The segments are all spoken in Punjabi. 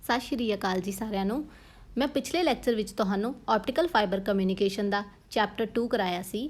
सत श्री अकाल जी सारिਆਂ ਨੂੰ। मैं पिछले लैक्चर ਵਿੱਚ ਤੁਹਾਨੂੰ ऑप्टिकल फाइबर कम्यूनिकेशन ਦਾ चैप्टर 2 कराया सी।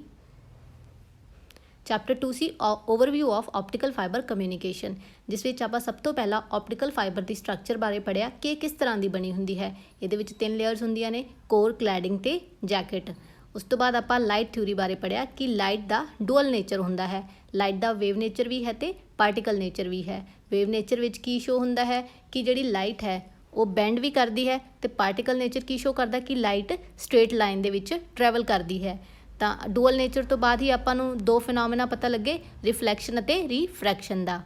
चैप्टर 2 सी overview of optical fibre communication, जिस ਵਿੱਚ ਆਪਾਂ ਸਭ ਤੋਂ ਪਹਿਲਾਂ ऑप्टिकल फाइबर ਦੀ स्ट्रक्चर ਬਾਰੇ ਪੜਿਆ ਕਿ ਕਿਸ ਤਰ੍ਹਾਂ ਦੀ ਬਣੀ ਹੁੰਦੀ ਹੈ। ਇਹਦੇ ਵਿੱਚ 3 ਲੇਅਰਸ ਹੁੰਦੀਆਂ ਨੇ, ਕੋਰ, ਕਲੈਡਿੰਗ ਤੇ ਜੈਕਟ। ਉਸ ਤੋਂ ਬਾਅਦ ਆਪਾਂ ਲਾਈਟ ਥਿਊਰੀ ਬਾਰੇ ਪੜਿਆ ਕਿ ਲਾਈਟ ਦਾ ਡੂਅਲ ਨੇਚਰ ਹੁੰਦਾ ਹੈ। ਲਾਈਟ ਦਾ ਵੇਵ ਨੇਚਰ ਵੀ ਹੈ ਤੇ ਪਾਰਟੀਕਲ ਨੇਚਰ ਵੀ ਹੈ। ਵੇਵ ਨੇਚਰ ਵਿੱਚ ਕੀ ਸ਼ੋ ਹੁੰਦਾ ਹੈ ਕਿ ਜਿਹੜੀ ਲਾਈਟ ਹੈ ਉਹ ਬੈਂਡ ਵੀ ਕਰਦੀ ਹੈ, ਤੇ ਪਾਰਟੀਕਲ ਨੇਚਰ ਕੀ ਸ਼ੋ ਕਰਦਾ ਕਿ ਲਾਈਟ ਸਟ੍ਰੇਟ ਲਾਈਨ ਦੇ ਵਿੱਚ ਟਰੈਵਲ ਕਰਦੀ ਹੈ। ਤਾਂ ਡੂਅਲ ਨੇਚਰ ਤੋਂ ਬਾਅਦ ਹੀ ਆਪਾਂ ਨੂੰ ਦੋ ਫਿਨੋਮੇਨਾ ਪਤਾ ਲੱਗੇ, ਰਿਫਲੈਕਸ਼ਨ ਅਤੇ ਰੀਫਰੈਕਸ਼ਨ ਦਾ।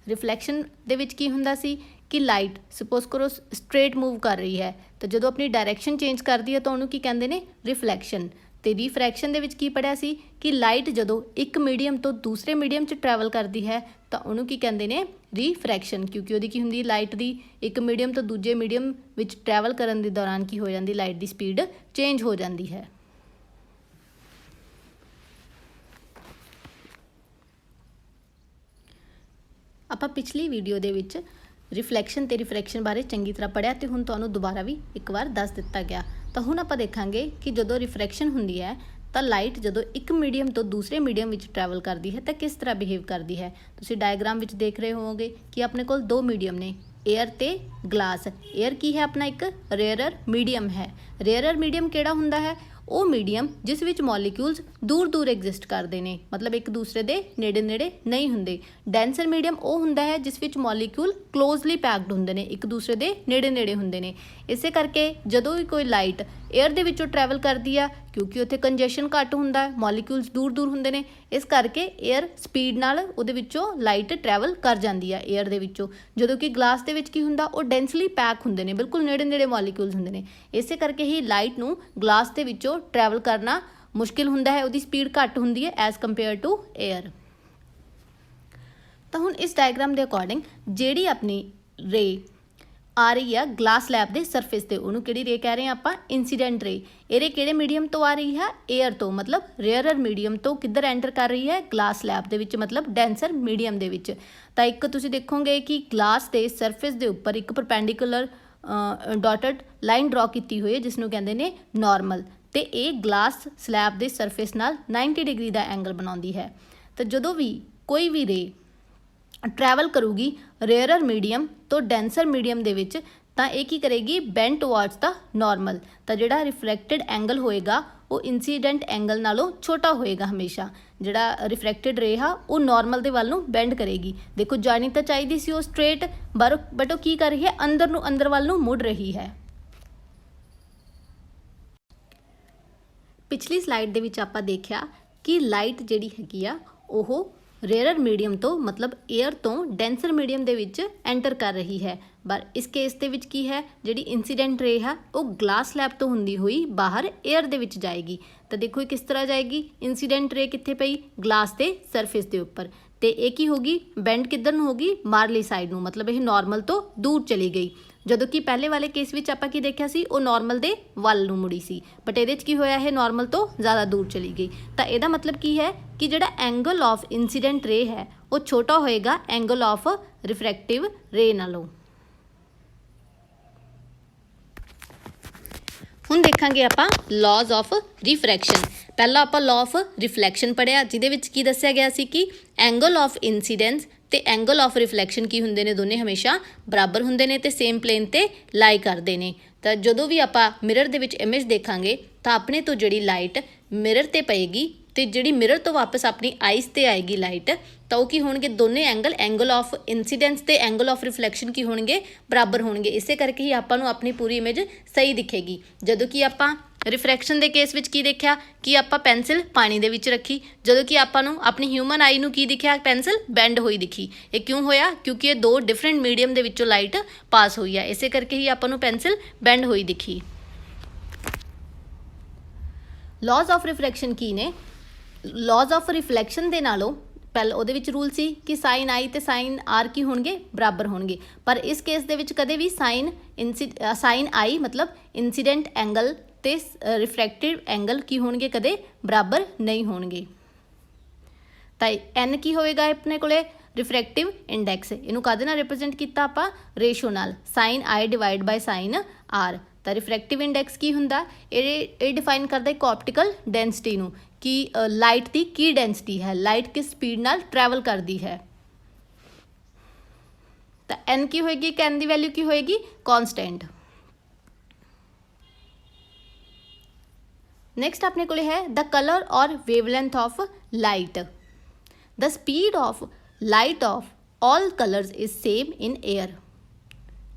ਰਿਫਲੈਕਸ਼ਨ ਦੇ ਵਿੱਚ ਕੀ ਹੁੰਦਾ ਸੀ ਕਿ ਲਾਈਟ ਸਪੋਜ਼ ਕਰੋ ਸਟ੍ਰੇਟ ਮੂਵ ਕਰ ਰਹੀ ਹੈ, ਤਾਂ ਜਦੋਂ ਆਪਣੀ ਡਾਇਰੈਕਸ਼ਨ ਚੇਂਜ ਕਰਦੀ ਹੈ ਤਾਂ ਉਹਨੂੰ ਕੀ ਕਹਿੰਦੇ ਨੇ, ਰਿਫਲੈਕਸ਼ਨ। ਤੇ ਰੀਫਰੈਕਸ਼ਨ ਦੇ ਵਿੱਚ ਕੀ ਪੜ੍ਹਿਆ ਸੀ ਕਿ ਲਾਈਟ ਜਦੋਂ ਇੱਕ ਮੀਡੀਅਮ ਤੋਂ ਦੂਸਰੇ ਮੀਡੀਅਮ 'ਚ ਟਰੈਵਲ ਕਰਦੀ ਹੈ ਤਾਂ ਉਹਨੂੰ ਕੀ ਕਹਿੰਦੇ ਨੇ, ਰੀਫਰੈਕਸ਼ਨ। ਕਿਉਂਕਿ ਉਹਦੀ ਕੀ ਹੁੰਦੀ, ਲਾਈਟ ਦੀ ਇੱਕ ਮੀਡੀਅਮ ਤੋਂ ਦੂਜੇ ਮੀਡੀਅਮ ਵਿੱਚ ਟਰੈਵਲ ਕਰਨ ਦੇ ਦੌਰਾਨ ਕੀ ਹੋ ਜਾਂਦੀ, ਲਾਈਟ ਦੀ ਸਪੀਡ ਚੇਂਜ ਹੋ ਜਾਂਦੀ ਹੈ। ਆਪਾਂ ਪਿਛਲੀ ਵੀਡੀਓ ਦੇ ਵਿੱਚ ਰਿਫਲੈਕਸ਼ਨ ਤੇ ਰਿਫਰੈਕਸ਼ਨ ਬਾਰੇ ਚੰਗੀ ਤਰ੍ਹਾਂ ਪੜ੍ਹਿਆ ਤੇ ਹੁਣ ਤੁਹਾਨੂੰ ਦੁਬਾਰਾ ਵੀ ਇੱਕ ਵਾਰ ਦੱਸ ਦਿੱਤਾ ਗਿਆ। ਤਾਂ ਹੁਣ ਆਪਾਂ ਦੇਖਾਂਗੇ ਕਿ ਜਦੋਂ ਰਿਫਰੈਕਸ਼ਨ ਹੁੰਦੀ ਹੈ ਤਾਂ ਲਾਈਟ ਜਦੋਂ ਇੱਕ ਮੀਡੀਅਮ ਤੋਂ ਦੂਸਰੇ ਮੀਡੀਅਮ ਵਿੱਚ ਟਰੈਵਲ ਕਰਦੀ ਹੈ ਤਾਂ ਕਿਸ ਤਰ੍ਹਾਂ ਬਿਹੇਵ ਕਰਦੀ ਹੈ। ਤੁਸੀਂ ਡਾਇਗਰਾਮ ਵਿੱਚ ਦੇਖ ਰਹੇ ਹੋਵੋਗੇ ਕਿ ਆਪਣੇ ਕੋਲ ਦੋ ਮੀਡੀਅਮ ਨੇ, ਏਅਰ ਤੇ ਗਲਾਸ। ਏਅਰ ਕੀ ਹੈ, ਆਪਣਾ ਇੱਕ ਰੇਅਰਰ ਮੀਡੀਅਮ ਹੈ। ਰੇਅਰਰ ਮੀਡੀਅਮ ਕਿਹੜਾ ਹੁੰਦਾ ਹੈ, ਉਹ ਮੀਡੀਅਮ ਜਿਸ ਵਿੱਚ ਮੋਲੀਕਿਊਲਸ ਦੂਰ ਦੂਰ ਐਗਜ਼ਿਸਟ ਕਰਦੇ ਨੇ, ਮਤਲਬ ਇੱਕ ਦੂਸਰੇ ਦੇ ਨੇੜੇ ਨੇੜੇ ਨਹੀਂ ਹੁੰਦੇ। ਡੈਂਸਰ ਮੀਡੀਅਮ ਉਹ ਹੁੰਦਾ ਹੈ ਜਿਸ ਵਿੱਚ ਮੋਲੀਕਿਊਲ ਕਲੋਜ਼ਲੀ ਪੈਕਡ ਹੁੰਦੇ ਨੇ, ਇੱਕ ਦੂਸਰੇ ਦੇ ਨੇੜੇ ਨੇੜੇ ਹੁੰਦੇ ਨੇ। ਇਸੇ ਕਰਕੇ ਜਦੋਂ ਵੀ ਕੋਈ ਲਾਈਟ ਏਅਰ ਦੇ ਵਿੱਚੋਂ ਟਰੈਵਲ ਕਰਦੀ ਆ, ਕਿਉਂਕਿ ਉੱਥੇ ਕੰਜੈਸ਼ਨ ਘੱਟ ਹੁੰਦਾ ਹੈ, ਮੋਲੀਕਿਊਲਸ ਦੂਰ ਦੂਰ ਹੁੰਦੇ ਨੇ, ਇਸ ਕਰਕੇ ਏਅਰ ਸਪੀਡ ਨਾਲ ਉਹਦੇ ਵਿੱਚੋਂ ਲਾਈਟ ਟਰੈਵਲ ਕਰ ਜਾਂਦੀ ਆ ਏਅਰ ਦੇ ਵਿੱਚੋਂ। ਜਦੋਂ ਕਿ ਗਲਾਸ ਦੇ ਵਿੱਚ ਕੀ ਹੁੰਦਾ, ਉਹ ਡੈਂਸਲੀ ਪੈਕ ਹੁੰਦੇ ਨੇ, ਬਿਲਕੁਲ ਨੇੜੇ ਨੇੜੇ ਮੋਲੀਕਿਊਲਸ ਹੁੰਦੇ ਨੇ। ਇਸੇ ਕਰਕੇ ਹੀ ਲਾਈਟ ਨੂੰ ਗਲਾਸ ਦੇ ਵਿੱਚੋਂ ਟਰੈਵਲ ਕਰਨਾ ਮੁਸ਼ਕਿਲ ਹੁੰਦਾ ਹੈ, ਉਹਦੀ ਸਪੀਡ ਘੱਟ ਹੁੰਦੀ ਹੈ ਐਜ਼ ਕੰਪੇਅਰ ਟੂ ਏਅਰ। ਤਾਂ ਹੁਣ ਇਸ ਡਾਇਗਰਾਮ ਦੇ ਅਕੋਰਡਿੰਗ ਜਿਹੜੀ ਆਪਣੀ ਰੇ ਆ ਰਹੀ ਆ ਗਲਾਸ ਸਲੈਬ ਦੇ ਸਰਫੇਸ ਤੇ, ਉਹਨੂੰ ਕਿਹੜੀ ਰੇ ਕਹਿ ਰਹੇ ਹਾਂ ਆਪਾਂ, ਇਨਸੀਡੈਂਟ ਰੇ। ਇਹ ਰੇ ਕਿਹੜੇ ਮੀਡੀਅਮ ਤੋਂ ਆ ਰਹੀ ਹੈ, ਏਅਰ ਤੋਂ, ਮਤਲਬ ਰੇਅਰਰ ਮੀਡੀਅਮ ਤੋਂ ਕਿੱਧਰ ਐਂਟਰ ਕਰ ਰਹੀ ਹੈ, ਗਲਾਸ ਸਲੈਬ ਦੇ ਵਿੱਚ, ਮਤਲਬ ਡੈਂਸਰ ਮੀਡੀਅਮ ਦੇ ਵਿੱਚ। ਤਾਂ ਇੱਕ ਤੁਸੀਂ ਦੇਖੋਗੇ ਕਿ ਗਲਾਸ ਦੇ ਸਰਫੇਸ ਦੇ ਉੱਪਰ ਇੱਕ ਪਰਪੈਂਡੀਕੂਲਰ ਡਾਟਡ ਲਾਈਨ ਡਰਾ ਕੀਤੀ ਹੋਈ ਹੈ ਜਿਸ ਨੂੰ ਕਹਿੰਦੇ ਨੇ ਨਾਰਮਲ, ਤੇ ਇਹ ਗਲਾਸ ਸਲੈਬ ਦੇ ਸਰਫੇਸ ਨਾਲ 90 ਡਿਗਰੀ ਦਾ ਐਂਗਲ ਬਣਾਉਂਦੀ ਹੈ। ਤਾਂ ਜਦੋਂ ਵੀ ਕੋਈ ਵੀ ਰੇ ਟਰੈਵਲ ਕਰੂਗੀ ਰੇਅਰਰ ਮੀਡੀਅਮ ਤੋਂ ਡੈਂਸਰ ਮੀਡੀਅਮ ਦੇ ਵਿੱਚ, ਤਾਂ ਇਹ ਕੀ ਕਰੇਗੀ, ਬੈਂਡ ਟੁਵਾਰਡਸ ਦਾ ਨਾਰਮਲ। ਤਾਂ ਜਿਹੜਾ ਰਿਫਰੈਕਟਡ ਐਂਗਲ ਹੋਏਗਾ ਉਹ ਇਨਸੀਡੈਂਟ ਐਂਗਲ ਨਾਲੋਂ ਛੋਟਾ ਹੋਏਗਾ ਹਮੇਸ਼ਾ। ਜਿਹੜਾ ਰਿਫਰੈਕਟਡ ਰੇ ਆ ਉਹ ਨਾਰਮਲ ਦੇ ਵੱਲ ਨੂੰ ਬੈਂਡ ਕਰੇਗੀ। ਦੇਖੋ ਜਾਣੀ ਤਾਂ ਚਾਹੀਦੀ ਸੀ ਉਹ ਸਟ੍ਰੇਟ, ਬਟ ਉਹ ਕੀ ਕਰ ਰਹੀ ਹੈ, ਅੰਦਰ ਨੂੰ, ਅੰਦਰ ਵੱਲ ਨੂੰ ਮੁੜ ਰਹੀ ਹੈ। ਪਿਛਲੀ ਸਲਾਈਡ ਦੇ ਵਿੱਚ ਆਪਾਂ ਦੇਖਿਆ ਕਿ ਲਾਈਟ ਜਿਹੜੀ ਹੈਗੀ ਆ ਉਹ ਰੇਅਰਰ ਮੀਡੀਅਮ ਤੋਂ, ਮਤਲਬ ਏਅਰ ਤੋਂ ਡੈਂਸਰ ਮੀਡੀਅਮ ਦੇ ਵਿੱਚ ਐਂਟਰ ਕਰ ਰਹੀ ਹੈ। ਪਰ ਇਸ ਕੇਸ ਦੇ ਵਿੱਚ ਕੀ ਹੈ, ਜਿਹੜੀ ਇਨਸੀਡੈਂਟ ਰੇ ਹੈ ਉਹ ਗਲਾਸ ਸਲੈਬ ਤੋਂ ਹੁੰਦੀ ਹੋਈ ਬਾਹਰ ਏਅਰ ਦੇ ਵਿੱਚ ਜਾਏਗੀ। ਤਾਂ ਦੇਖੋ ਇਹ ਕਿਸ ਤਰ੍ਹਾਂ ਜਾਏਗੀ, ਇਨਸੀਡੈਂਟ ਰੇ ਕਿੱਥੇ ਪਈ, ਗਲਾਸ ਦੇ ਸਰਫੇਸ ਦੇ ਉੱਪਰ, ਤੇ ਇਹ ਕੀ ਹੋਗੀ, ਬੈਂਡ ਕਿੱਧਰ ਨੂੰ ਹੋਗੀ, ਮਾਰਲੀ ਸਾਈਡ ਨੂੰ, ਮਤਲਬ ਇਹ ਨਾਰਮਲ ਤੋਂ ਦੂਰ ਚਲੀ ਗਈ। ਜਦੋਂ ਕਿ ਪਹਿਲੇ ਵਾਲੇ ਕੇਸ ਵਿੱਚ ਆਪਾਂ ਕੀ ਦੇਖਿਆ ਸੀ, ਉਹ ਨਾਰਮਲ ਦੇ ਵੱਲ ਨੂੰ ਮੁੜੀ ਸੀ, ਬਟ ਇਹਦੇ 'ਚ ਕੀ ਹੋਇਆ, ਇਹ ਨਾਰਮਲ ਤੋਂ ਜ਼ਿਆਦਾ ਦੂਰ ਚਲੀ ਗਈ। ਤਾਂ ਇਹਦਾ ਮਤਲਬ ਕੀ ਹੈ ਕਿ ਜਿਹੜਾ ਐਂਗਲ ਆਫ ਇਨਸੀਡੈਂਟ ਰੇ ਹੈ ਉਹ ਛੋਟਾ ਹੋਏਗਾ ਐਂਗਲ ਆਫ ਰਿਫਰੈਕਟਿਵ ਰੇ ਨਾਲੋਂ। ਹੁਣ ਦੇਖਾਂਗੇ ਆਪਾਂ ਲਾਜ਼ ਆਫ ਰਿਫਰੈਕਸ਼ਨ। ਪਹਿਲਾਂ ਆਪਾਂ ਲਾਅ ਆਫ ਰਿਫਲੈਕਸ਼ਨ ਪੜ੍ਹਿਆ, ਜਿਹਦੇ ਵਿੱਚ ਕੀ ਦੱਸਿਆ ਗਿਆ ਸੀ ਕਿ ਐਂਗਲ ਆਫ ਇਨਸੀਡੈਂਸ ਤੇ ਐਂਗਲ ਆਫ ਰਿਫਲੈਕਸ਼ਨ ਕੀ ਹੁੰਦੇ ਨੇ, ਦੋਨੇ ਹਮੇਸ਼ਾ ਬਰਾਬਰ ਹੁੰਦੇ ਨੇ ਤੇ ਸੇਮ ਪਲੇਨ ਤੇ ਲਾਈ ਕਰਦੇ ਨੇ। ਤਾਂ ਜਦੋਂ ਵੀ ਆਪਾਂ ਮਿਰਰ ਦੇ ਵਿੱਚ ਇਮੇਜ ਦੇਖਾਂਗੇ ਤਾਂ ਆਪਣੇ ਤੋਂ ਜਿਹੜੀ ਲਾਈਟ ਮਿਰਰ ਤੇ ਪਏਗੀ ਤੇ ਜਿਹੜੀ ਮਿਰਰ ਤੋਂ ਵਾਪਸ ਆਪਣੀ ਆਈਜ਼ ਤੇ ਆਏਗੀ ਲਾਈਟ, ਤਾਂ ਉਹ ਕੀ ਹੋਣਗੇ, ਦੋਨੇ ਐਂਗਲ ਆਫ ਇਨਸੀਡੈਂਸ ਤੇ ਐਂਗਲ ਆਫ ਰਿਫਲੈਕਸ਼ਨ ਕੀ ਹੋਣਗੇ, ਬਰਾਬਰ ਹੋਣਗੇ। ਇਸੇ ਕਰਕੇ ਹੀ ਆਪਾਂ ਨੂੰ ਆਪਣੀ ਪੂਰੀ ਇਮੇਜ ਸਹੀ ਦਿਖੇਗੀ। ਜਦੋਂ ਕਿ ਆਪਾਂ ਰਿਫਰੈਕਸ਼ਨ ਦੇ ਕੇਸ ਵਿੱਚ ਕੀ ਦੇਖਿਆ ਕਿ ਆਪਾਂ ਪੈਨਸਿਲ ਪਾਣੀ ਦੇ ਵਿੱਚ ਰੱਖੀ, ਜਦੋਂ ਕਿ ਆਪਾਂ ਨੂੰ ਆਪਣੀ ਹਿਊਮਨ ਆਈ ਨੂੰ ਕੀ ਦਿਖਿਆ, ਪੈਨਸਿਲ ਬੈਂਡ ਹੋਈ ਦਿਖੀ। ਇਹ ਕਿਉਂ ਹੋਇਆ, ਕਿਉਂਕਿ ਇਹ ਦੋ ਡਿਫਰੈਂਟ ਮੀਡੀਅਮ ਦੇ ਵਿੱਚੋਂ ਲਾਈਟ ਪਾਸ ਹੋਈ ਆ, ਇਸੇ ਕਰਕੇ ਹੀ ਆਪਾਂ ਨੂੰ ਪੈਨਸਿਲ ਬੈਂਡ ਹੋਈ ਦਿਖੀ। ਲਾਜ਼ ਆਫ ਰਿਫਰੈਕਸ਼ਨ ਕੀ ਨੇ, ਲਾਜ਼ ਆਫ ਰਿਫਲੈਕਸ਼ਨ ਦੇ ਨਾਲੋਂ ਪਹਿਲਾਂ ਉਹਦੇ ਵਿੱਚ ਰੂਲ ਸੀ ਕਿ ਸਾਈਨ ਆਈ ਤੇ ਸਾਈਨ ਆਰ ਕੀ ਹੋਣਗੇ, ਬਰਾਬਰ ਹੋਣਗੇ। ਪਰ ਇਸ ਕੇਸ ਦੇ ਵਿੱਚ ਕਦੇ ਵੀ ਸਾਈਨ ਆਈ ਮਤਲਬ ਇਨਸੀਡੈਂਟ ਐਂਗਲ ਤੇ ਰਿਫਰੈਕਟਿਵ ਐਂਗਲ ਕੀ ਹੋਣਗੇ, ਕਦੇ ਬਰਾਬਰ ਨਹੀਂ ਹੋਣਗੇ। ਤਾਂ n ਕੀ ਹੋਏਗਾ ਆਪਣੇ ਕੋਲੇ, ਰਿਫਰੈਕਟਿਵ ਇੰਡੈਕਸ। ਇਹਨੂੰ ਕਾਹਦੇ ਨਾਲ ਰਿਪਰੈਜ਼ੈਂਟ ਕੀਤਾ ਆਪਾਂ? ਰੇਸ਼ੋ ਨਾਲ, sine i divide by sine r. ਤਾਂ ਰਿਫਰੈਕਟਿਵ ਇੰਡੈਕਸ ਕੀ ਹੁੰਦਾ? ਇਹ ਡਿਫਾਈਨ ਕਰਦਾ ਇੱਕ ਆਪਟੀਕਲ ਡੈਂਸਿਟੀ ਨੂੰ, ਕਿ ਲਾਈਟ ਦੀ ਕੀ ਡੈਂਸਿਟੀ ਹੈ, ਲਾਈਟ ਕਿਸ ਸਪੀਡ ਨਾਲ ਟਰੈਵਲ ਕਰਦੀ ਹੈ। ਤਾਂ ਐਨ ਕੀ ਹੋਏਗੀ? ਐਨ ਦੀ ਵੈਲਿਊ ਕੀ ਹੋਏਗੀ? ਕੌਨਸਟੈਂਟ। ਨੈਕਸਟ ਆਪਣੇ ਕੋਲ ਹੈ ਦ ਕਲਰ ਔਰ wavelength of light. The speed of light of all colors is same in air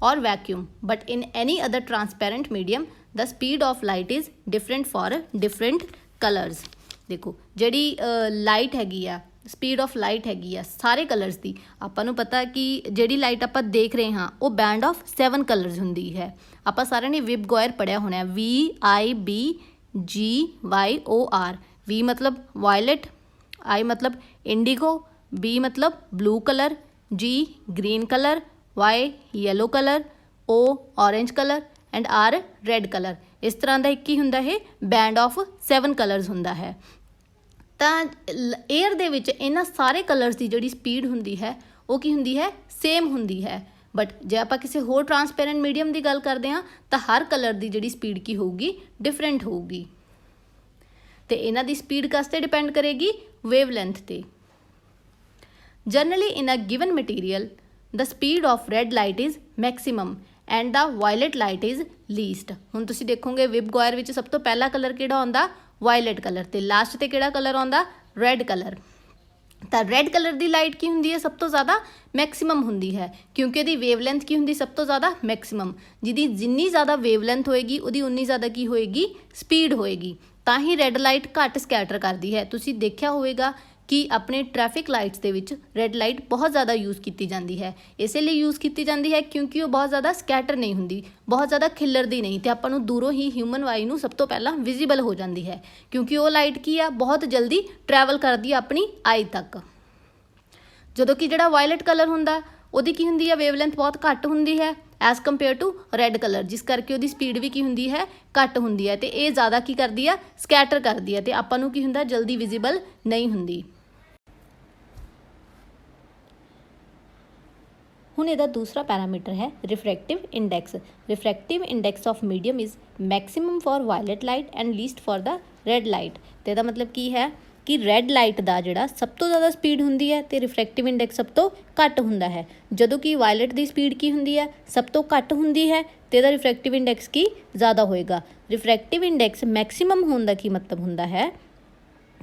or vacuum, but in any other transparent medium the speed of light is different for different colors। देखो ਜਿਹੜੀ ਲਾਈਟ ਹੈਗੀ ਆ, ਸਪੀਡ ਆਫ ਲਾਈਟ ਹੈਗੀ ਆ ਸਾਰੇ ਕਲਰਸ ਦੀ, ਆਪਾਂ ਨੂੰ ਪਤਾ ਕਿ ਜਿਹੜੀ ਲਾਈਟ ਆਪਾਂ ਦੇਖ ਰਹੇ ਹਾਂ ਉਹ ਬੈਂਡ ਆਫ 7 ਕਲਰਸ ਹੁੰਦੀ ਹੈ। ਆਪਾਂ ਸਾਰਿਆਂ ਨੇ ਵਿਬ ਗੋਇਰ ਪੜ੍ਹਿਆ ਹੋਣਾ, VIBGYOR। V मतलब वायलेट, I मतलब इंडिगो, B मतलब blue colour, G green colour, Y yellow colour, O orange colour and R red colour. इस तरह का एक ही हुंदा है बैंड ऑफ 7 कलर्स हुंदा है। ਤਾਂ एयर ਦੇ ਵਿੱਚ ਇਹਨਾਂ ਸਾਰੇ ਕਲਰਸ ਦੀ ਜਿਹੜੀ ਸਪੀਡ ਹੁੰਦੀ ਹੈ ਉਹ ਕੀ ਹੁੰਦੀ ਹੈ? ਸੇਮ ਹੁੰਦੀ ਹੈ। ਬਟ ਜੇ ਆਪਾਂ ਕਿਸੇ ਹੋਰ ਟਰਾਂਸਪੇਰੈਂਟ ਮੀਡੀਅਮ ਦੀ ਗੱਲ ਕਰਦੇ ਹਾਂ ਤਾਂ ਹਰ ਕਲਰ ਦੀ ਜਿਹੜੀ ਸਪੀਡ ਕੀ ਹੋਊਗੀ? ਡਿਫਰੈਂਟ ਹੋਊਗੀ। ਤੇ ਇਹਨਾਂ ਦੀ ਸਪੀਡ ਕਿਸ ਤੇ ਡਿਪੈਂਡ ਕਰੇਗੀ? ਵੇਵਲੈਂਥ ਤੇ। Generally in a given material the speed of red light is maximum and the violet light is least. ਹੁਣ ਤੁਸੀਂ ਦੇਖੋਗੇ ਵਿਬ ਗੋਇਰ ਵਿੱਚ ਸਭ ਤੋਂ ਪਹਿਲਾ ਕਲਰ ਕਿਹੜਾ ਆਉਂਦਾ? Wallet colour. ਤੇ ਲਾਸਟ ਤੇ ਕਿਹੜਾ ਕਲਰ ਆਉਂਦਾ? Red colour. ਤਾਂ ਰੈਡ ਕਲਰ ਦੀ ਲਾਈਟ ਕੀ ਹੁੰਦੀ ਹੈ? ਸਭ ਤੋਂ ਜ਼ਿਆਦਾ ਮੈਕਸੀਮਮ ਹੁੰਦੀ ਹੈ, ਕਿਉਂਕਿ ਇਹਦੀ ਵੇਵਲੈਂਥ ਕੀ ਹੁੰਦੀ? ਸਭ ਤੋਂ ਜ਼ਿਆਦਾ ਮੈਕਸੀਮਮ। ਜਿਹਦੀ ਜਿੰਨੀ ਜ਼ਿਆਦਾ ਵੇਵਲੈਂਥ ਹੋਏਗੀ ਉਹਦੀ ਉਨੀ ਜ਼ਿਆਦਾ ਕੀ ਹੋਏਗੀ? ਸਪੀਡ ਹੋਏਗੀ। ਤਾਂ ਹੀ ਰੈੱਡ ਲਾਈਟ ਘੱਟ ਸਕੈਟਰ ਕਰਦੀ ਹੈ। ਤੁਸੀਂ ਦੇਖਿਆ ਹੋਵੇਗਾ ਕਿ ਆਪਣੇ ਟ੍ਰੈਫਿਕ ਲਾਈਟਸ ਦੇ ਵਿੱਚ ਰੈੱਡ ਲਾਈਟ ਬਹੁਤ ਜ਼ਿਆਦਾ ਯੂਜ਼ ਕੀਤੀ ਜਾਂਦੀ ਹੈ। ਇਸੇ ਲਈ ਯੂਜ਼ ਕੀਤੀ ਜਾਂਦੀ ਹੈ ਕਿਉਂਕਿ ਉਹ ਬਹੁਤ ਜ਼ਿਆਦਾ ਸਕੈਟਰ ਨਹੀਂ ਹੁੰਦੀ, ਬਹੁਤ ਜ਼ਿਆਦਾ ਖਿੱਲਰਦੀ ਨਹੀਂ, ਅਤੇ ਆਪਾਂ ਨੂੰ ਦੂਰੋਂ ਹੀ ਹਿਊਮਨ ਆਈ ਨੂੰ ਸਭ ਤੋਂ ਪਹਿਲਾਂ ਵਿਜ਼ੀਬਲ ਹੋ ਜਾਂਦੀ ਹੈ, ਕਿਉਂਕਿ ਉਹ ਲਾਈਟ ਕੀ ਆ? ਬਹੁਤ ਜਲਦੀ ਟਰੈਵਲ ਕਰਦੀ ਆ ਆਪਣੀ ਆਈ ਤੱਕ। ਜਦੋਂ ਕਿ ਜਿਹੜਾ ਵਾਇਲਟ ਕਲਰ ਹੁੰਦਾ ਉਹਦੀ ਕੀ ਹੁੰਦੀ ਹੈ? ਵੇਵਲੈਂਥ ਬਹੁਤ ਘੱਟ ਹੁੰਦੀ ਹੈ as compare to red colour, ਜਿਸ ਕਰਕੇ ਉਹਦੀ ਸਪੀਡ ਵੀ ਕੀ ਹੁੰਦੀ ਹੈ? ਘੱਟ ਹੁੰਦੀ ਹੈ। ਅਤੇ ਇਹ ਜ਼ਿਆਦਾ ਕੀ ਕਰਦੀ ਆ? ਸਕੈਟਰ ਕਰਦੀ ਹੈ, ਅਤੇ ਆਪਾਂ ਨੂੰ ਕੀ ਹੁੰਦਾ? ਜਲਦੀ ਵਿਜ਼ੀਬਲ ਨਹੀਂ ਹੁੰਦੀ। ਹੁਣ ਇਹਦਾ ਦੂਸਰਾ ਪੈਰਾਮੀਟਰ ਹੈ refractive index. Refractive index of medium is maximum for violet light and least for the red light. ਅਤੇ ਇਹਦਾ ਮਤਲਬ ਕੀ ਹੈ ਕਿ ਰੈੱਡ ਲਾਈਟ ਦਾ ਜਿਹੜਾ ਸਭ ਤੋਂ ਜ਼ਿਆਦਾ ਸਪੀਡ ਹੁੰਦੀ ਹੈ ਅਤੇ ਰਿਫਰੈਕਟਿਵ ਇੰਡੈਕਸ ਸਭ ਤੋਂ ਘੱਟ ਹੁੰਦਾ ਹੈ, ਜਦੋਂ ਕਿ ਵਾਇਲਟ ਦੀ ਸਪੀਡ ਕੀ ਹੁੰਦੀ ਹੈ? ਸਭ ਤੋਂ ਘੱਟ ਹੁੰਦੀ ਹੈ, ਅਤੇ ਇਹਦਾ ਰਿਫਰੈਕਟਿਵ ਇੰਡੈਕਸ ਕੀ? ਜ਼ਿਆਦਾ ਹੋਏਗਾ। ਰਿਫਰੈਕਟਿਵ ਇੰਡੈਕਸ ਮੈਕਸੀਮਮ ਹੋਣ ਦਾ ਕੀ ਮਤਲਬ ਹੁੰਦਾ ਹੈ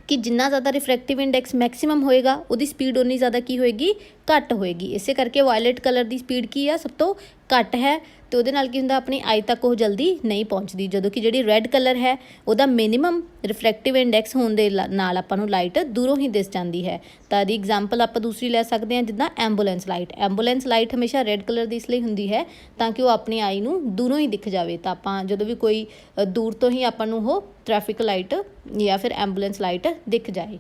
ਕਿ ਜਿੰਨਾ ਜ਼ਿਆਦਾ ਰਿਫਰੈਕਟਿਵ ਇੰਡੈਕਸ ਮੈਕਸੀਮਮ ਹੋਏਗਾ ਉਹਦੀ ਸਪੀਡ ਉਨੀ ਜ਼ਿਆਦਾ ਕੀ ਹੋਏਗੀ? ਘੱਟ ਹੋਏਗੀ। ਇਸੇ ਕਰਕੇ ਵਾਇਲਟ ਕਲਰ ਦੀ ਸਪੀਡ ਕੀ ਆ? ਸਭ ਤੋਂ ਘੱਟ ਹੈ, ਅਤੇ ਉਹਦੇ ਨਾਲ ਕੀ ਹੁੰਦਾ? ਆਪਣੀ ਆਈ ਤੱਕ ਉਹ ਜਲਦੀ ਨਹੀਂ ਪਹੁੰਚਦੀ, ਜਦੋਂ ਕਿ ਜਿਹੜੀ ਰੈੱਡ ਕਲਰ ਹੈ ਉਹਦਾ ਮਿਨੀਮਮ ਰਿਫਰੈਕਟਿਵ ਇੰਡੈਕਸ ਹੋਣ ਦੇ ਨਾਲ ਆਪਾਂ ਨੂੰ ਲਾਈਟ ਦੂਰੋਂ ਹੀ ਦਿਸ ਜਾਂਦੀ ਹੈ। ਤਾਂ ਇਹਦੀ ਐਗਜ਼ਾਮਪਲ ਆਪਾਂ ਦੂਸਰੀ ਲੈ ਸਕਦੇ ਹਾਂ, ਜਿੱਦਾਂ ਐਂਬੂਲੈਂਸ ਲਾਈਟ। ਐਂਬੂਲੈਂਸ ਲਾਈਟ ਹਮੇਸ਼ਾ ਰੈੱਡ ਕਲਰ ਦੀ ਇਸ ਲਈ ਹੁੰਦੀ ਹੈ ਤਾਂ ਕਿ ਉਹ ਆਪਣੀ ਆਈ ਨੂੰ ਦੂਰੋਂ ਹੀ ਦਿਖ ਜਾਵੇ। ਤਾਂ ਆਪਾਂ ਜਦੋਂ ਵੀ ਕੋਈ ਦੂਰ ਤੋਂ ਹੀ ਆਪਾਂ ਨੂੰ ਉਹ ਟ੍ਰੈਫਿਕ ਲਾਈਟ ਜਾਂ ਫਿਰ ਐਂਬੂਲੈਂਸ ਲਾਈਟ ਦਿਖ ਜਾਏ।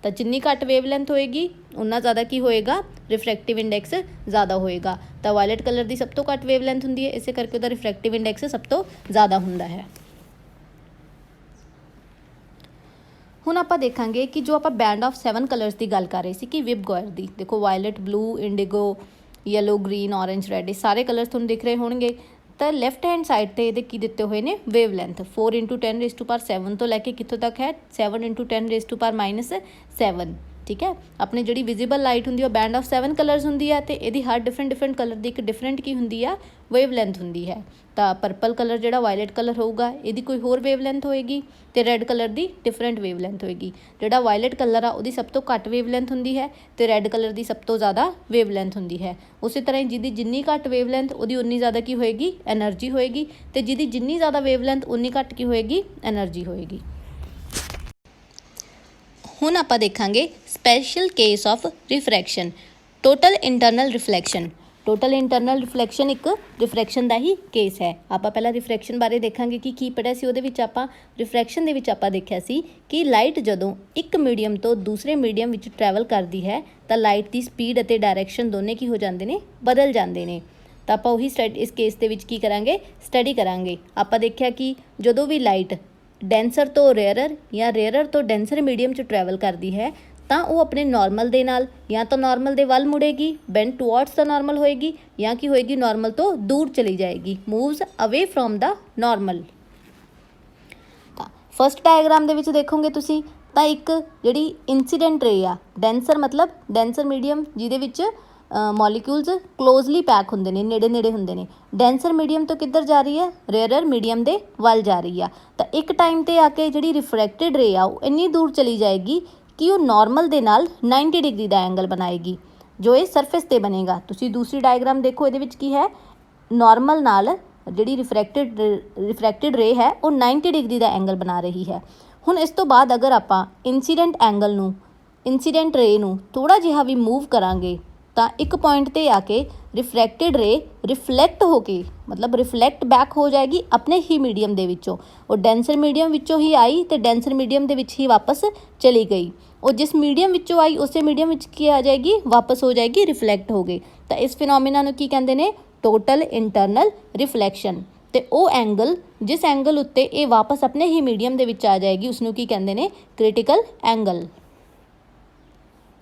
ਤਾਂ ਜਿੰਨੀ ਘੱਟ ਵੇਵਲੈਂਥ ਹੋਏਗੀ ਉਨਾ ਜ਼ਿਆਦਾ ਕੀ ਹੋਏਗਾ? ਰਿਫਰੈਕਟਿਵ ਇੰਡੈਕਸ ਜ਼ਿਆਦਾ ਹੋਏਗਾ। ਤਾਂ ਵਾਇਲਟ ਕਲਰ ਦੀ ਸਭ ਤੋਂ ਘੱਟ ਵੇਵਲੈਂਥ ਹੁੰਦੀ ਹੈ, ਇਸੇ ਕਰਕੇ ਉਹਦਾ ਰਿਫਰੈਕਟਿਵ ਇੰਡੈਕਸ ਸਭ ਤੋਂ ਜ਼ਿਆਦਾ ਹੁੰਦਾ ਹੈ। ਹੁਣ ਆਪਾਂ ਦੇਖਾਂਗੇ ਕਿ ਜੋ ਆਪਾਂ ਬੈਂਡ ਆਫ 7 ਕਲਰਸ ਦੀ ਗੱਲ ਕਰ ਰਹੇ ਸੀ ਕਿ ਵਿਬ ਗੋਇਰ ਦੀ, ਦੇਖੋ violet, blue, indigo, yellow, green, orange, red, ਇਹ ਸਾਰੇ ਕਲਰਸ ਤੁਹਾਨੂੰ ਦਿਖ ਰਹੇ ਹੋਣਗੇ। ਤਾਂ ਲੈਫਟ ਹੈਂਡ ਸਾਈਡ 'ਤੇ ਇਹਦੇ ਕੀ ਦਿੱਤੇ ਹੋਏ ਨੇ? ਵੇਵਲੈਂਥ 4 × 10⁻7 ਤੋਂ ਲੈ ਕੇ ਕਿੱਥੋਂ ਤੱਕ ਹੈ? 7 × 10⁻7। ਠੀਕ ਹੈ। ਆਪਣੀ ਜਿਹੜੀ ਵਿਜ਼ੀਬਲ ਲਾਈਟ ਹੁੰਦੀ ਉਹ ਬੈਂਡ ਆਫ 7 ਕਲਰਸ ਹੁੰਦੀ ਹੈ, ਅਤੇ ਇਹਦੀ ਹਰ ਡਿਫਰੈਂਟ ਕਲਰ ਦੀ ਇੱਕ ਡਿਫਰੈਂਟ ਕੀ ਹੁੰਦੀ ਆ? ਵੇਵਲੈਂਥ ਹੁੰਦੀ ਹੈ। ਤਾਂ ਪਰਪਲ ਕਲਰ ਜਿਹੜਾ ਵਾਇਲਟ ਕਲਰ ਹੋਊਗਾ ਇਹਦੀ ਕੋਈ ਹੋਰ ਵੇਵਲੈਂਥ ਹੋਏਗੀ, ਅਤੇ ਰੈੱਡ ਕਲਰ ਦੀ ਡਿਫਰੈਂਟ ਵੇਵਲੈਂਥ ਹੋਏਗੀ। ਜਿਹੜਾ ਵਾਇਲਟ ਕਲਰ ਆ ਉਹਦੀ ਸਭ ਤੋਂ ਘੱਟ ਵੇਵਲੈਂਥ ਹੁੰਦੀ ਹੈ, ਅਤੇ ਰੈੱਡ ਕਲਰ ਦੀ ਸਭ ਤੋਂ ਜ਼ਿਆਦਾ ਵੇਵਲੈਂਥ ਹੁੰਦੀ ਹੈ। ਉਸੇ ਤਰ੍ਹਾਂ ਹੀ ਜਿਹਦੀ ਜਿੰਨੀ ਘੱਟ ਵੇਵਲੈਂਥ ਉਹਦੀ ਉਨੀ ਜ਼ਿਆਦਾ ਕੀ ਹੋਏਗੀ? ਐਨਰਜੀ ਹੋਏਗੀ, ਅਤੇ ਜਿਹਦੀ ਜਿੰਨੀ ਜ਼ਿਆਦਾ ਵੇਵਲੈਂਥ ਉਨੀ ਘੱਟ ਕੀ ਹੋਏਗੀ? ਐਨਰਜੀ ਹੋਏਗੀ। ਹੁਣ ਆਪਾਂ ਦੇਖਾਂਗੇ special case of refraction, total internal reflection. Total internal reflection ਇੱਕ ਰਿਫਰੈਕਸ਼ਨ ਦਾ ਹੀ ਕੇਸ ਹੈ। ਆਪਾਂ ਪਹਿਲਾਂ ਰਿਫਰੈਕਸ਼ਨ ਬਾਰੇ ਦੇਖਾਂਗੇ ਕਿ ਕੀ ਪੜ੍ਹਿਆ ਸੀ। ਉਹਦੇ ਵਿੱਚ ਆਪਾਂ ਰਿਫਰੈਕਸ਼ਨ ਦੇ ਵਿੱਚ ਆਪਾਂ ਦੇਖਿਆ ਸੀ ਕਿ ਲਾਈਟ ਜਦੋਂ ਇੱਕ ਮੀਡੀਅਮ ਤੋਂ ਦੂਸਰੇ ਮੀਡੀਅਮ ਵਿੱਚ ਟਰੈਵਲ ਕਰਦੀ ਹੈ ਤਾਂ ਲਾਈਟ ਦੀ ਸਪੀਡ ਅਤੇ ਡਾਇਰੈਕਸ਼ਨ ਦੋਨੇ ਕੀ ਹੋ ਜਾਂਦੇ ਨੇ? ਬਦਲ ਜਾਂਦੇ ਨੇ। ਤਾਂ ਆਪਾਂ ਉਹੀ ਇਸ ਕੇਸ ਦੇ ਵਿੱਚ ਕੀ ਕਰਾਂਗੇ? ਸਟੱਡੀ ਕਰਾਂਗੇ। ਆਪਾਂ ਦੇਖਿਆ ਕਿ ਜਦੋਂ ਵੀ ਲਾਈਟ ਡੈਂਸਰ ਤੋਂ ਰੇਅਰਰ ਜਾਂ ਰੇਅਰਰ ਤੋਂ ਡੈਂਸਰ ਮੀਡੀਅਮ 'ਚ ਟਰੈਵਲ ਕਰਦੀ ਹੈ ਤਾਂ ਉਹ ਆਪਣੇ ਨਾਰਮਲ ਦੇ ਨਾਲ ਜਾਂ ਤਾਂ ਨਾਰਮਲ ਦੇ ਵੱਲ ਮੁੜੇਗੀ, ਬੈਂਡ ਟੂਵਰਡਸ ਦਾ ਨਾਰਮਲ ਹੋਏਗੀ, ਜਾਂ ਕੀ ਹੋਏਗੀ, ਨਾਰਮਲ ਤੋਂ ਦੂਰ ਚਲੀ ਜਾਏਗੀ, ਮੂਵਸ ਅਵੇ ਫਰੋਮ ਦਾ ਨਾਰਮਲ। ਤਾਂ ਫਸਟ ਡਾਇਗਰਾਮ ਦੇ ਵਿੱਚ ਦੇਖੋਗੇ ਤੁਸੀਂ ਤਾਂ ਇੱਕ ਜਿਹੜੀ ਇਨਸੀਡੈਂਟ ਰੇ ਆ, ਡੈਂਸਰ ਮਤਲਬ ਡੈਂਸਰ ਮੀਡੀਅਮ ਜਿਹਦੇ ਵਿੱਚ ਮੋਲੀਕਿਊਲਸ ਕਲੋਜ਼ਲੀ ਪੈਕ ਹੁੰਦੇ ਨੇ, ਨੇੜੇ ਨੇੜੇ ਹੁੰਦੇ ਨੇ, ਡੈਂਸਰ ਮੀਡੀਅਮ ਤੋਂ ਕਿੱਧਰ ਜਾ ਰਹੀ ਹੈ, ਰੇਅਰਰ ਮੀਡੀਅਮ ਦੇ ਵੱਲ ਜਾ ਰਹੀ ਆ। ਤਾਂ ਇੱਕ ਟਾਈਮ 'ਤੇ ਆ ਕੇ ਜਿਹੜੀ ਰਿਫਰੈਕਟਿਡ ਰੇ ਆ ਉਹ ਇੰਨੀ ਦੂਰ ਚਲੀ ਜਾਏਗੀ ਕਿ ਉਹ ਨਾਰਮਲ ਦੇ ਨਾਲ 90 ਡਿਗਰੀ ਦਾ ਐਂਗਲ ਬਣਾਏਗੀ, ਜੋ ਇਹ ਸਰਫੇਸ 'ਤੇ ਬਣੇਗਾ। ਤੁਸੀਂ ਦੂਸਰੀ ਡਾਇਗਰਾਮ ਦੇਖੋ, ਇਹਦੇ ਵਿੱਚ ਕੀ ਹੈ, ਨਾਰਮਲ ਨਾਲ ਜਿਹੜੀ ਰਿਫਰੈਕਟਿਡ ਰੇ ਹੈ ਉਹ 90 ਡਿਗਰੀ ਦਾ ਐਂਗਲ ਬਣਾ ਰਹੀ ਹੈ। ਹੁਣ ਇਸ ਤੋਂ ਬਾਅਦ ਅਗਰ ਆਪਾਂ ਇੰਸੀਡੈਂਟ ਰੇ ਨੂੰ ਥੋੜ੍ਹਾ ਜਿਹਾ ਵੀ ਮੂਵ ਕਰਾਂਗੇ ਤਾਂ ਇੱਕ ਪੁਆਇੰਟ 'ਤੇ ਆ ਕੇ ਰਿਫਰੈਕਟਿਡ ਰੇ ਰਿਫਲੈਕਟ ਹੋ ਕੇ ਮਤਲਬ ਰਿਫਲੈਕਟ ਬੈਕ ਹੋ ਜਾਏਗੀ ਆਪਣੇ ਹੀ ਮੀਡੀਅਮ ਦੇ ਵਿੱਚੋਂ। ਉਹ ਡੈਂਸਰ ਮੀਡੀਅਮ ਵਿੱਚੋਂ ਹੀ ਆਈ ਅਤੇ ਡੈਂਸਰ ਮੀਡੀਅਮ ਦੇ ਵਿੱਚ ਹੀ ਵਾਪਸ ਚਲੀ ਗਈ। ਉਹ ਜਿਸ ਮੀਡੀਅਮ ਵਿੱਚੋਂ ਆਈ ਉਸੇ ਮੀਡੀਅਮ ਵਿੱਚ ਕੀ ਆ ਜਾਏਗੀ, ਵਾਪਸ ਹੋ ਜਾਏਗੀ, ਰਿਫਲੈਕਟ ਹੋ ਗਈ। ਤਾਂ ਇਸ ਫਿਨੋਮੀਨਾ ਨੂੰ ਕੀ ਕਹਿੰਦੇ ਨੇ, ਟੋਟਲ ਇੰਟਰਨਲ ਰਿਫਲੈਕਸ਼ਨ। ਅਤੇ ਉਹ ਐਂਗਲ ਜਿਸ ਐਂਗਲ ਉੱਤੇ ਇਹ ਵਾਪਸ ਆਪਣੇ ਹੀ ਮੀਡੀਅਮ ਦੇ ਵਿੱਚ ਆ ਜਾਏਗੀ ਉਸਨੂੰ ਕੀ ਕਹਿੰਦੇ ਨੇ, ਕ੍ਰਿਟੀਕਲ ਐਂਗਲ।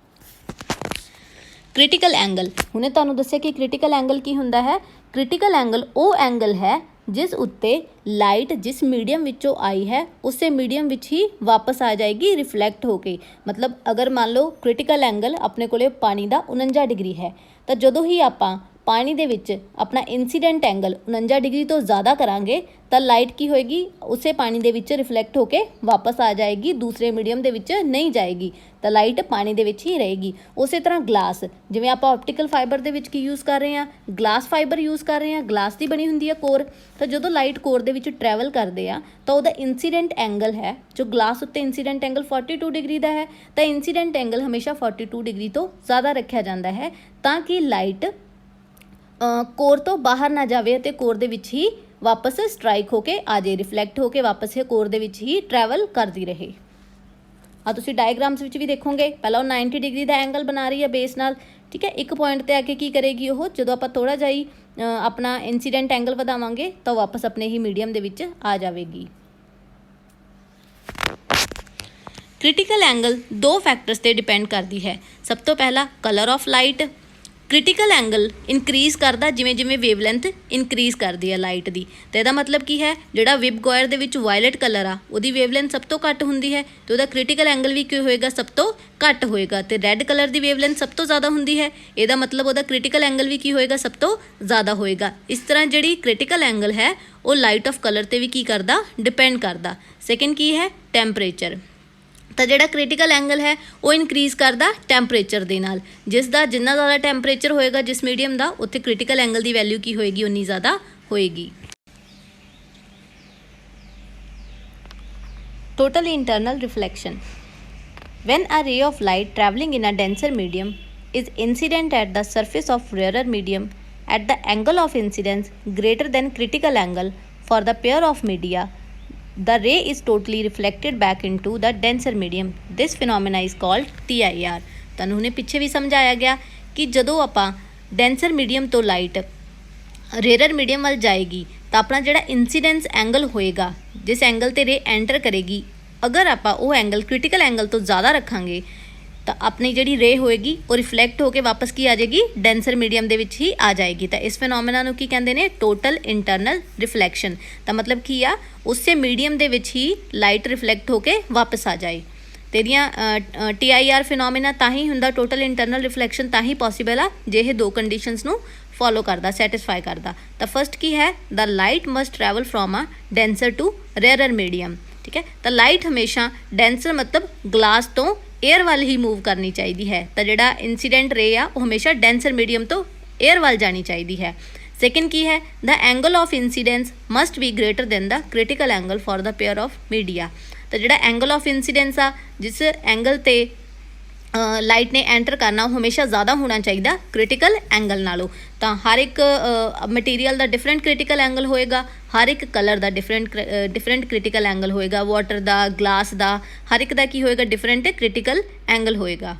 ਕ੍ਰਿਟੀਕਲ ਐਂਗਲ, ਹੁਣੇ ਤੁਹਾਨੂੰ ਦੱਸਿਆ ਕਿ ਕ੍ਰਿਟੀਕਲ ਐਂਗਲ ਕੀ ਹੁੰਦਾ ਹੈ। ਕ੍ਰਿਟੀਕਲ ਐਂਗਲ ਉਹ ਐਂਗਲ ਹੈ ਜਿਸ ਉੱਤੇ ਲਾਈਟ ਜਿਸ ਮੀਡੀਅਮ ਵਿੱਚੋਂ ਆਈ ਹੈ ਉਸੇ ਮੀਡੀਅਮ ਵਿੱਚ ਹੀ ਵਾਪਸ ਆ ਜਾਏਗੀ ਰਿਫਲੈਕਟ ਹੋ ਕੇ। ਮਤਲਬ ਅਗਰ ਮੰਨ ਲਓ ਕ੍ਰਿਟੀਕਲ ਐਂਗਲ ਆਪਣੇ ਕੋਲੇ ਪਾਣੀ ਦਾ 49 ਡਿਗਰੀ ਹੈ, ਤਾਂ ਜਦੋਂ ਹੀ ਆਪਾਂ ਪਾਣੀ ਦੇ ਵਿੱਚ ਆਪਣਾ ਇੰਸੀਡੈਂਟ ਐਂਗਲ 49 ਡਿਗਰੀ ਤੋਂ ਜ਼ਿਆਦਾ ਕਰਾਂਗੇ ਤਾਂ ਲਾਈਟ ਕੀ ਹੋਏਗੀ, ਉਸੇ ਪਾਣੀ ਦੇ ਵਿੱਚ ਰਿਫਲੈਕਟ ਹੋ ਕੇ ਵਾਪਸ ਆ ਜਾਏਗੀ, ਦੂਸਰੇ ਮੀਡੀਅਮ ਦੇ ਵਿੱਚ ਨਹੀਂ ਜਾਏਗੀ, ਤਾਂ ਲਾਈਟ ਪਾਣੀ ਦੇ ਵਿੱਚ ਹੀ ਰਹੇਗੀ। ਉਸੇ ਤਰ੍ਹਾਂ ਗਲਾਸ, ਜਿਵੇਂ ਆਪਾਂ ਆਪਟੀਕਲ ਫਾਈਬਰ ਦੇ ਵਿੱਚ ਕੀ ਯੂਜ਼ ਕਰ ਰਹੇ ਹਾਂ, ਗਲਾਸ ਫਾਈਬਰ ਯੂਜ਼ ਕਰ ਰਹੇ ਹਾਂ, ਗਲਾਸ ਦੀ ਬਣੀ ਹੁੰਦੀ ਹੈ ਕੋਰ। ਤਾਂ ਜਦੋਂ ਲਾਈਟ ਕੋਰ ਦੇ ਵਿੱਚ ਟਰੈਵਲ ਕਰਦੇ ਆ ਤਾਂ ਉਹਦਾ ਇੰਸੀਡੈਂਟ ਐਂਗਲ ਹੈ, ਜੋ ਗਲਾਸ ਉੱਤੇ ਇੰਸੀਡੈਂਟ ਐਂਗਲ 42 ਡਿਗਰੀ ਦਾ ਹੈ, ਤਾਂ ਇੰਸੀਡੈਂਟ ਐਂਗਲ ਹਮੇਸ਼ਾ 42 ਡਿਗਰੀ ਤੋਂ ਜ਼ਿਆਦਾ ਰੱਖਿਆ ਜਾਂਦਾ ਹੈ ਤਾਂ ਕਿ ਲਾਈਟ ਕੋਰ ਤੋਂ ਬਾਹਰ ਨਾ ਜਾਵੇ ਅਤੇ ਕੋਰ ਦੇ ਵਿੱਚ ਹੀ ਵਾਪਸ ਸਟਰਾਈਕ ਹੋ ਕੇ ਆ ਜਾਏ, ਰਿਫਲੈਕਟ ਹੋ ਕੇ ਵਾਪਸ ਇਹ ਕੋਰ ਦੇ ਵਿੱਚ ਹੀ ਟਰੈਵਲ ਕਰਦੀ ਰਹੇ। ਤੁਸੀਂ ਡਾਇਗਰਾਮਸ ਵਿੱਚ ਵੀ ਦੇਖੋਗੇ, ਪਹਿਲਾਂ ਉਹ 90 ਡਿਗਰੀ ਦਾ ਐਂਗਲ ਬਣਾ ਰਹੀ ਹੈ ਬੇਸ ਨਾਲ, ਠੀਕ ਹੈ। ਇੱਕ ਪੁਆਇੰਟ 'ਤੇ ਆ ਕੇ ਕੀ ਕਰੇਗੀ ਉਹ, ਜਦੋਂ ਆਪਾਂ ਥੋੜ੍ਹਾ ਜਿਹਾ ਹੀ ਆਪਣਾ ਇੰਸੀਡੈਂਟ ਐਂਗਲ ਵਧਾਵਾਂਗੇ ਤਾਂ ਵਾਪਸ ਆਪਣੇ ਹੀ ਮੀਡੀਅਮ ਦੇ ਵਿੱਚ ਆ ਜਾਵੇਗੀ। ਕ੍ਰਿਟੀਕਲ ਐਂਗਲ ਦੋ ਫੈਕਟਰਸ 'ਤੇ ਡਿਪੈਂਡ ਕਰਦੀ ਹੈ। ਸਭ ਤੋਂ ਪਹਿਲਾ colour of light. Critical angle increase ਕਰਦਾ ਜਿਵੇਂ ਜਿਵੇਂ ਵੇਵਲੈਂਥ ਇਨਕਰੀਜ਼ ਕਰਦੀ ਹੈ ਲਾਈਟ ਦੀ। ਅਤੇ ਇਹਦਾ ਮਤਲਬ ਕੀ ਹੈ, ਜਿਹੜਾ ਵਿਬਗੋਇਰ ਦੇ ਵਿੱਚ ਵਾਇਲਟ ਕਲਰ ਆ ਉਹਦੀ ਵੇਵਲੈਂਥ ਸਭ ਤੋਂ ਘੱਟ ਹੁੰਦੀ ਹੈ ਅਤੇ ਉਹਦਾ ਕ੍ਰਿਟੀਕਲ ਐਂਗਲ ਵੀ ਕੀ ਹੋਏਗਾ, ਸਭ ਤੋਂ ਘੱਟ ਹੋਏਗਾ। ਅਤੇ ਰੈੱਡ ਕਲਰ ਦੀ ਵੇਵਲੈਂਥ ਸਭ ਤੋਂ ਜ਼ਿਆਦਾ ਹੁੰਦੀ ਹੈ, ਇਹਦਾ ਮਤਲਬ ਉਹਦਾ ਕ੍ਰਿਟੀਕਲ ਐਂਗਲ ਵੀ ਕੀ ਹੋਏਗਾ, ਸਭ ਤੋਂ ਜ਼ਿਆਦਾ ਹੋਏਗਾ। ਇਸ ਤਰ੍ਹਾਂ ਜਿਹੜੀ ਕ੍ਰਿਟੀਕਲ ਐਂਗਲ ਹੈ ਉਹ ਲਾਈਟ ਆਫ ਕਲਰ 'ਤੇ ਵੀ ਕੀ ਕਰਦਾ, ਡਿਪੈਂਡ ਕਰਦਾ। ਸੈਕਿੰਡ ਕੀ ਹੈ, ਟੈਂਪਰੇਚਰ। ਤਾਂ ਜਿਹੜਾ ਕ੍ਰਿਟੀਕਲ ਐਂਗਲ ਹੈ ਉਹ ਇਨਕਰੀਜ਼ ਕਰਦਾ ਟੈਂਪਰੇਚਰ ਦੇ ਨਾਲ। ਜਿੰਨਾ ਜ਼ਿਆਦਾ ਟੈਂਪਰੇਚਰ ਹੋਏਗਾ ਜਿਸ ਮੀਡੀਅਮ ਦਾ, ਉੱਥੇ ਕ੍ਰਿਟੀਕਲ ਐਂਗਲ ਦੀ ਵੈਲਿਊ ਕੀ ਹੋਏਗੀ, ਉਨੀ ਜ਼ਿਆਦਾ ਹੋਏਗੀ। Total internal reflection. When a ray of light traveling in a denser medium is incident at the surface of rarer medium at the angle of incidence greater than critical angle for the pair of media, the ray is totally reflected back into the denser medium. This phenomena is called TIR. ਤੁਹਾਨੂੰ ਹੁਣੇ ਪਿੱਛੇ ਵੀ ਸਮਝਾਇਆ ਗਿਆ ਕਿ ਜਦੋਂ ਆਪਾਂ ਡੈਂਸਰ ਮੀਡੀਅਮ ਤੋਂ ਲਾਈਟ ਰੇਅਰਰ ਮੀਡੀਅਮ ਵੱਲ ਜਾਏਗੀ ਤਾਂ ਆਪਣਾ ਜਿਹੜਾ ਇੰਸੀਡੈਂਸ ਐਂਗਲ ਹੋਏਗਾ, ਜਿਸ ਐਂਗਲ 'ਤੇ ਰੇ ਐਂਟਰ ਕਰੇਗੀ, ਅਗਰ ਆਪਾਂ ਉਹ ਐਂਗਲ ਕ੍ਰਿਟੀਕਲ ਐਂਗਲ ਤੋਂ ਜ਼ਿਆਦਾ ਰੱਖਾਂਗੇ ਤਾਂ ਆਪਣੀ ਜਿਹੜੀ ਰੇ ਹੋਏਗੀ ਉਹ ਰਿਫਲੈਕਟ ਹੋ ਕੇ ਵਾਪਸ ਕੀ ਆ ਜਾਏਗੀ, ਡੈਂਸਰ ਮੀਡੀਅਮ ਦੇ ਵਿੱਚ ਹੀ ਆ ਜਾਏਗੀ। ਤਾਂ ਇਸ ਫਿਨੋਮੀਨਾ ਨੂੰ ਕੀ ਕਹਿੰਦੇ ਨੇ, ਟੋਟਲ ਇੰਟਰਨਲ ਰਿਫਲੈਕਸ਼ਨ। ਤਾਂ ਮਤਲਬ ਕੀ ਆ, ਉਸੇ ਮੀਡੀਅਮ ਦੇ ਵਿੱਚ ਹੀ ਲਾਈਟ ਰਿਫਲੈਕਟ ਹੋ ਕੇ ਵਾਪਸ ਆ ਜਾਏ। ਤੇਰੀਆਂ TIR ਫਿਨੋਮੀਨਾ ਤਾਂ ਹੀ ਹੁੰਦਾ, ਟੋਟਲ ਇੰਟਰਨਲ ਰਿਫਲੈਕਸ਼ਨ ਤਾਂ ਹੀ ਪੋਸੀਬਲ ਆ ਜੇ ਇਹ ਦੋ ਕੰਡੀਸ਼ਨਸ ਨੂੰ ਫੋਲੋ ਕਰਦਾ, ਸੈਟਿਸਫਾਈ ਕਰਦਾ। ਤਾਂ ਫਸਟ ਕੀ ਹੈ, the light must travel from a denser to rarer medium, ਠੀਕ ਹੈ। ਤਾਂ ਲਾਈਟ ਹਮੇਸ਼ਾ ਡੈਂਸਰ ਮਤਲਬ ਗਲਾਸ ਤੋਂ ਏਅਰ ਵੱਲ ਹੀ ਮੂਵ ਕਰਨੀ ਚਾਹੀਦੀ ਹੈ। ਤਾਂ ਜਿਹੜਾ ਇੰਸੀਡੈਂਟ ਰੇ ਆ ਉਹ ਹਮੇਸ਼ਾ ਡੈਂਸਰ ਮੀਡੀਅਮ ਤੋਂ ਏਅਰ ਵੱਲ ਜਾਣੀ ਚਾਹੀਦੀ ਹੈ। ਸੈਕਿੰਡ ਕੀ ਹੈ, the angle of incidence must be greater than the critical angle for the pair of media. ਤਾਂ ਜਿਹੜਾ ਐਂਗਲ ਆਫ ਇੰਸੀਡੈਂਸ ਆ, ਜਿਸ ਐਂਗਲ 'ਤੇ ਲਾਈਟ ਨੇ ਐਂਟਰ ਕਰਨਾ, ਉਹ ਹਮੇਸ਼ਾ ਜ਼ਿਆਦਾ ਹੋਣਾ ਚਾਹੀਦਾ ਕ੍ਰਿਟੀਕਲ ਐਂਗਲ ਨਾਲੋਂ। ਤਾਂ ਹਰ ਇੱਕ ਮਟੀਰੀਅਲ ਦਾ ਡਿਫਰੈਂਟ ਕ੍ਰਿਟੀਕਲ ਐਂਗਲ ਹੋਏਗਾ, ਹਰ ਇੱਕ ਕਲਰ ਦਾ ਡਿਫਰੈਂਟ ਕ੍ਰਿਟੀਕਲ ਐਂਗਲ ਹੋਏਗਾ, ਵਾਟਰ ਦਾ, ਗਲਾਸ ਦਾ, ਹਰ ਇੱਕ ਦਾ ਕੀ ਹੋਏਗਾ, ਡਿਫਰੈਂਟ ਕ੍ਰਿਟੀਕਲ ਐਂਗਲ ਹੋਏਗਾ।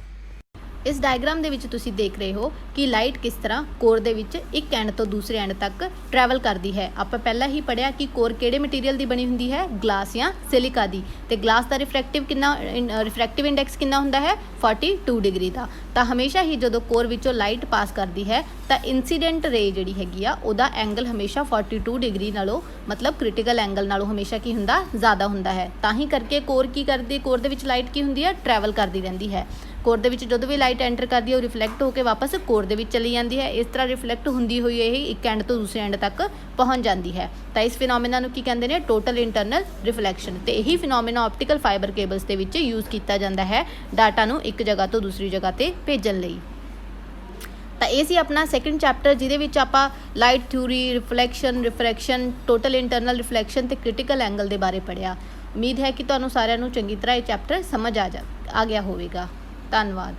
ਇਸ ਡਾਇਗਰਾਮ ਦੇ ਵਿੱਚ ਤੁਸੀਂ ਦੇਖ ਰਹੇ ਹੋ ਕਿ ਲਾਈਟ ਕਿਸ ਤਰ੍ਹਾਂ ਕੋਰ ਦੇ ਵਿੱਚ ਇੱਕ ਐਂਡ ਤੋਂ ਦੂਸਰੇ ਐਂਡ ਤੱਕ ਟਰੈਵਲ ਕਰਦੀ ਹੈ। ਆਪਾਂ ਪਹਿਲਾਂ ਹੀ ਪੜਿਆ ਕਿ ਕੋਰ ਕਿਹੜੇ ਮਟੀਰੀਅਲ ਦੀ ਬਣੀ ਹੁੰਦੀ ਹੈ, ਗਲਾਸ ਜਾਂ ਸਿਲਿਕਾ ਦੀ, ਤੇ ਗਲਾਸ ਦਾ ਰਿਫਰੈਕਟਿਵ ਇੰਡੈਕਸ ਕਿੰਨਾ ਹੁੰਦਾ ਹੈ, 42 ਡਿਗਰੀ ਦਾ। ਤਾਂ ਹਮੇਸ਼ਾ ਹੀ ਜਦੋਂ ਕੋਰ ਵਿੱਚੋਂ ਲਾਈਟ ਪਾਸ ਕਰਦੀ ਹੈ ਤਾਂ ਇਨਸੀਡੈਂਟ ਰੇ ਜਿਹੜੀ ਹੈਗੀ ਆ ਉਹਦਾ ਐਂਗਲ ਹਮੇਸ਼ਾ 42 ਡਿਗਰੀ ਨਾਲੋਂ ਮਤਲਬ ਕ੍ਰਿਟੀਕਲ ਐਂਗਲ ਨਾਲੋਂ ਹਮੇਸ਼ਾ ਕੀ ਹੁੰਦਾ, ਜ਼ਿਆਦਾ ਹੁੰਦਾ ਹੈ। ਤਾਂ ਹੀ ਕਰਕੇ ਕੋਰ ਕੀ ਕਰਦੀ, ਕੋਰ ਦੇ ਵਿੱਚ ਲਾਈਟ ਕੀ ਹੁੰਦੀ ਹੈ, ਟਰੈਵਲ ਕਰਦੀ ਰਹਿੰਦੀ ਹੈ। ਕੋਰ ਦੇ ਵਿੱਚ ਜਦੋਂ ਵੀ ਲਾਈਟ ਐਂਟਰ ਕਰਦੀ ਹੈ ਉਹ ਰਿਫਲੈਕਟ ਹੋ ਕੇ ਵਾਪਸ ਕੋਰ ਦੇ ਵਿੱਚ ਚਲੀ ਜਾਂਦੀ ਹੈ। ਇਸ ਤਰ੍ਹਾਂ ਰਿਫਲੈਕਟ ਹੁੰਦੀ ਹੋਈ ਇਹ ਇੱਕ ਐਂਡ ਤੋਂ ਦੂਸਰੇ ਐਂਡ ਤੱਕ ਪਹੁੰਚ ਜਾਂਦੀ ਹੈ। ਤਾਂ ਇਸ ਫਿਨੋਮੇਨਾ ਨੂੰ ਕੀ ਕਹਿੰਦੇ ਨੇ, ਟੋਟਲ ਇੰਟਰਨਲ ਰਿਫਲੈਕਸ਼ਨ। ਤੇ ਇਹੀ ਫਿਨੋਮੇਨਾ ਆਪਟੀਕਲ ਫਾਈਬਰ ਕੇਬਲਸ ਦੇ ਵਿੱਚ ਯੂਜ਼ ਕੀਤਾ ਜਾਂਦਾ ਹੈ ਡਾਟਾ ਨੂੰ ਇੱਕ ਜਗ੍ਹਾ ਤੋਂ ਦੂਸਰੀ ਜਗ੍ਹਾ ਤੇ ਭੇਜਣ ਲਈ। ਤਾਂ ਇਹ ਸੀ ਆਪਣਾ ਸੈਕੰਡ ਚੈਪਟਰ, ਜਿਹਦੇ ਵਿੱਚ ਆਪਾਂ light theory, reflection, refraction, total internal reflection ਤੇ ਕ੍ਰਿਟੀਕਲ ਐਂਗਲ ਦੇ ਬਾਰੇ ਪੜ੍ਹਿਆ। ਉਮੀਦ ਹੈ ਕਿ ਤੁਹਾਨੂੰ ਸਾਰਿਆਂ ਨੂੰ ਚੰਗੀ ਤਰ੍ਹਾਂ ਇਹ ਚੈਪਟਰ ਸਮਝ ਆ ਗਿਆ ਹੋਵੇਗਾ। ਧੰਨਵਾਦ।